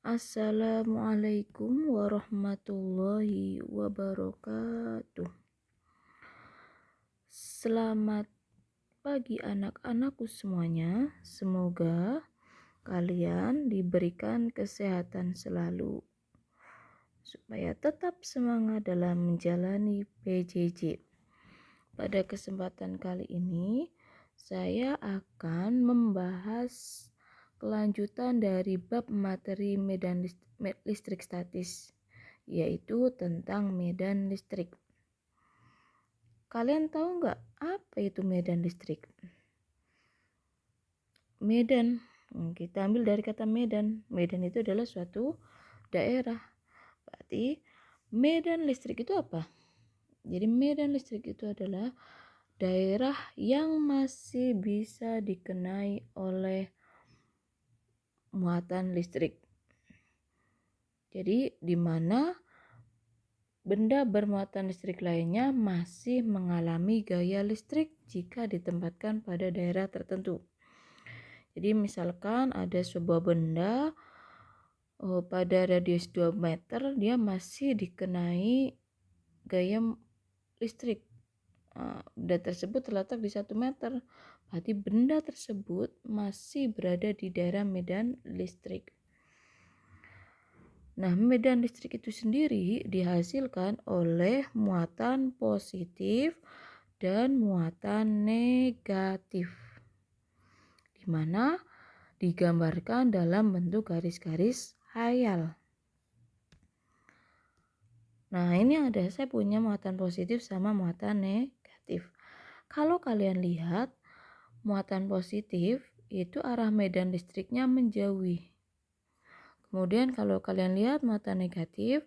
Assalamualaikum warahmatullahi wabarakatuh. Selamat pagi anak-anakku semuanya. Semoga kalian diberikan kesehatan selalu supaya tetap semangat dalam menjalani PJJ. Pada kesempatan kali ini saya akan membahas kelanjutan dari bab materi medan listrik statis, yaitu tentang medan listrik. Kalian tahu nggak apa itu medan listrik? Medan, kita ambil dari kata medan. Medan itu adalah suatu daerah. Berarti medan listrik itu apa? Jadi medan listrik itu adalah daerah yang masih bisa dikenai oleh muatan listrik. Jadi di mana benda bermuatan listrik lainnya masih mengalami gaya listrik jika ditempatkan pada daerah tertentu. Jadi misalkan ada sebuah benda pada radius 2 meter, dia masih dikenai gaya listrik. Benda tersebut terletak di 1 meter. Berarti benda tersebut masih berada di daerah medan listrik. Nah, medan listrik itu sendiri dihasilkan oleh muatan positif dan muatan negatif, di mana digambarkan dalam bentuk garis-garis hayal. Nah, ini saya punya muatan positif sama muatan negatif. Kalau kalian lihat, muatan positif itu arah medan listriknya menjauhi. Kemudian kalau kalian lihat muatan negatif,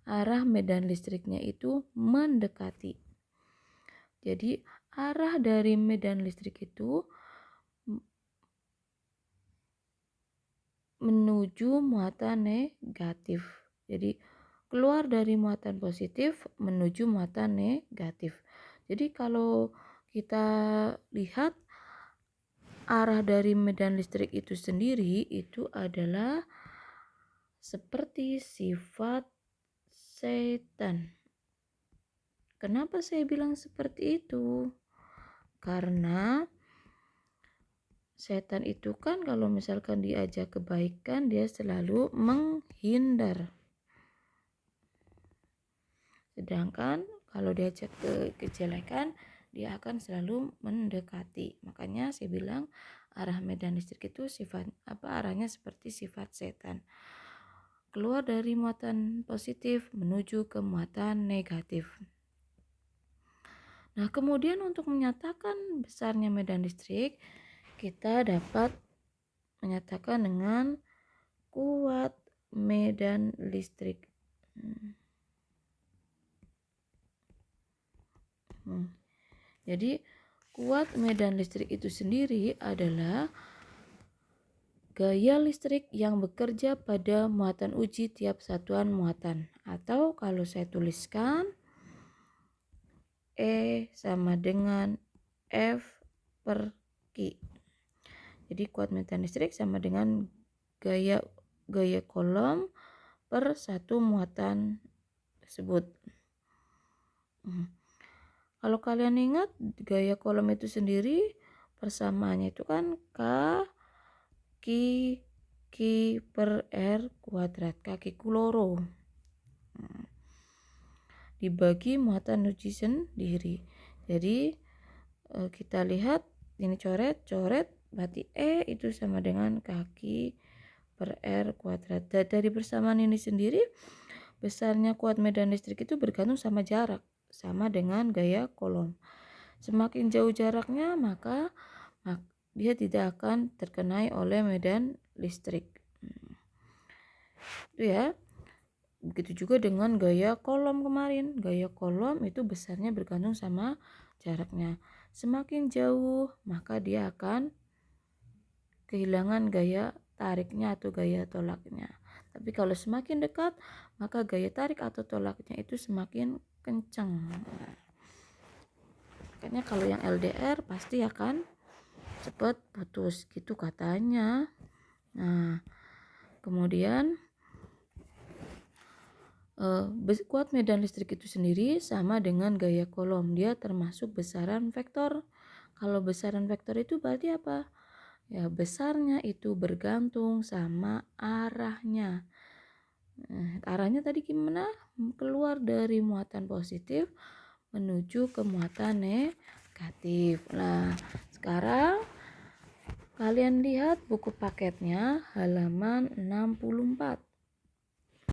arah medan listriknya itu mendekati. Jadi arah dari medan listrik itu menuju muatan negatif. Jadi keluar dari muatan positif menuju muatan negatif. Jadi kalau kita lihat arah dari medan listrik itu sendiri itu adalah seperti sifat setan. Kenapa saya bilang seperti itu? Karena setan itu kan kalau misalkan diajak kebaikan, dia selalu menghindar. Sedangkan kalau diajak ke kejelekan, dia akan selalu mendekati. Makanya saya bilang arah medan listrik itu arahnya seperti sifat setan. Keluar dari muatan positif menuju ke muatan negatif. Nah, kemudian untuk menyatakan besarnya medan listrik, kita dapat menyatakan dengan kuat medan listrik. Jadi, kuat medan listrik itu sendiri adalah gaya listrik yang bekerja pada muatan uji tiap satuan muatan. Atau kalau saya tuliskan, E sama dengan F per Q. Jadi kuat medan listrik sama dengan gaya kolom per satu muatan tersebut. Kalau kalian ingat, gaya kolom itu sendiri persamaannya itu kan Q per R kuadrat, kaki kuloro. Dibagi muatan uji sendiri. Jadi kita lihat ini coret, berarti E itu sama dengan kaki per R kuadrat. Dari persamaan ini sendiri, besarnya kuat medan listrik itu bergantung sama jarak, sama dengan gaya kolom. Semakin jauh jaraknya, maka dia tidak akan terkenai oleh medan listrik. Itu ya. Begitu juga dengan gaya kolom kemarin. Gaya kolom itu besarnya bergantung sama jaraknya. Semakin jauh, maka dia akan kehilangan gaya tariknya atau gaya tolaknya. Tapi kalau semakin dekat, maka gaya tarik atau tolaknya itu semakin kencang. Makanya kalau yang LDR pasti akan cepat putus gitu katanya. Nah, kemudian Kuat medan listrik itu sendiri sama dengan gaya Coulomb, dia termasuk besaran vektor. Kalau besaran vektor itu berarti apa? Ya, besarnya itu bergantung sama arahnya. Arahnya tadi gimana? Keluar dari muatan positif menuju ke muatan negatif. Nah, sekarang kalian lihat buku paketnya halaman 64.